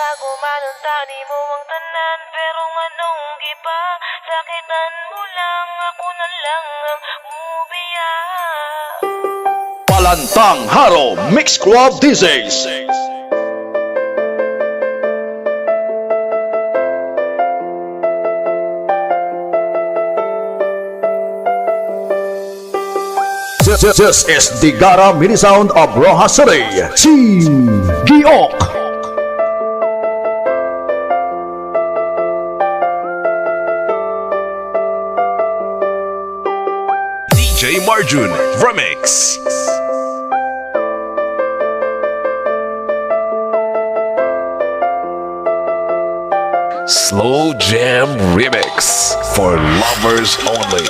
Itago man ang tani mo ang tanan, pero manong giba, sakitan mo lang, ako na lang ang mubiya. Palantang Haro Mix Club DJs. This is the Gara mini sound of Rojas City, Team Giok. DJ Marjun Remix. Slow Jam Remix for lovers only.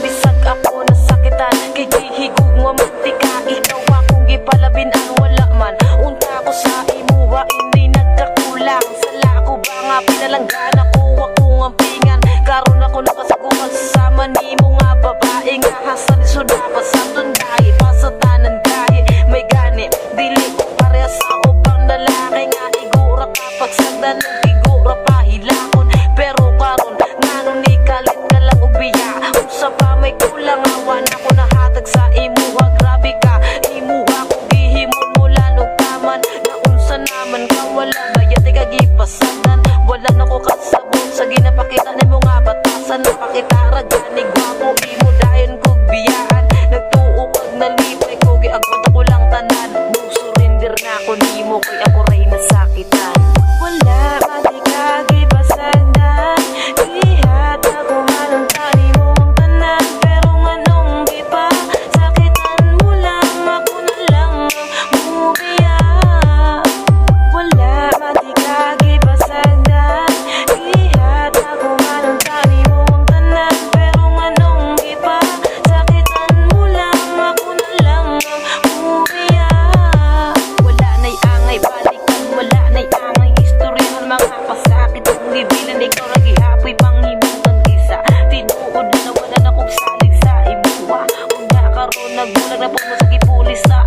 Bisag ako nasakitan, kay gihigug mo mantika. Ikaw akong gipalabinan, wala man unta ko sa imuha, hindi nagkakulang. Sala ko ba nga pinalanggana ko, ako ang pingan. Karon ako nakasaguhan sa mani mo nga babae nga hasan iso dapat sa tunday. Pasatanan gahi, may gani, dili ko pareha sa upang lalaki nga igura kapag sagdan ng igura pahilakon. Pero karon nanon ni kalit ka lang ubiya, usa pa may kulang awan ako nahatag sa imuha. Grabe ka, imuha ko gihimon mula nung taman. Naunsa naman ka wala bayat ka gipasadan. Wala na ko kasabot sa ginapakita ni mo nga batasan. Napakita raganig gwapo imo dayon kog biyaan. Nagtuo kag nalipay ko giagwat ako lang tanan. No surrender na ako nimo kay ako ray nasakitan. Wala mati ka gibasagdan, ihat ako man ang tani mo ang tanan. Pero nganong di pa sakitan mo lang, ako na lang ang mubiya. Wala mati ka gibasagdan, ihat ako man ang tani mo ang tanan. Pero nganong di pa sakitan mo lang, ako na lang ang mubiya. Wala na'y angay balikan, wala na'y angay istoryahan. Mga pasakit kong gibilan, ikaw ra gihapoy panghimutan kisa. Tinuod na wala na kong salig sa imuha. Kung na karon nagbulag na po mo sa gipulis sa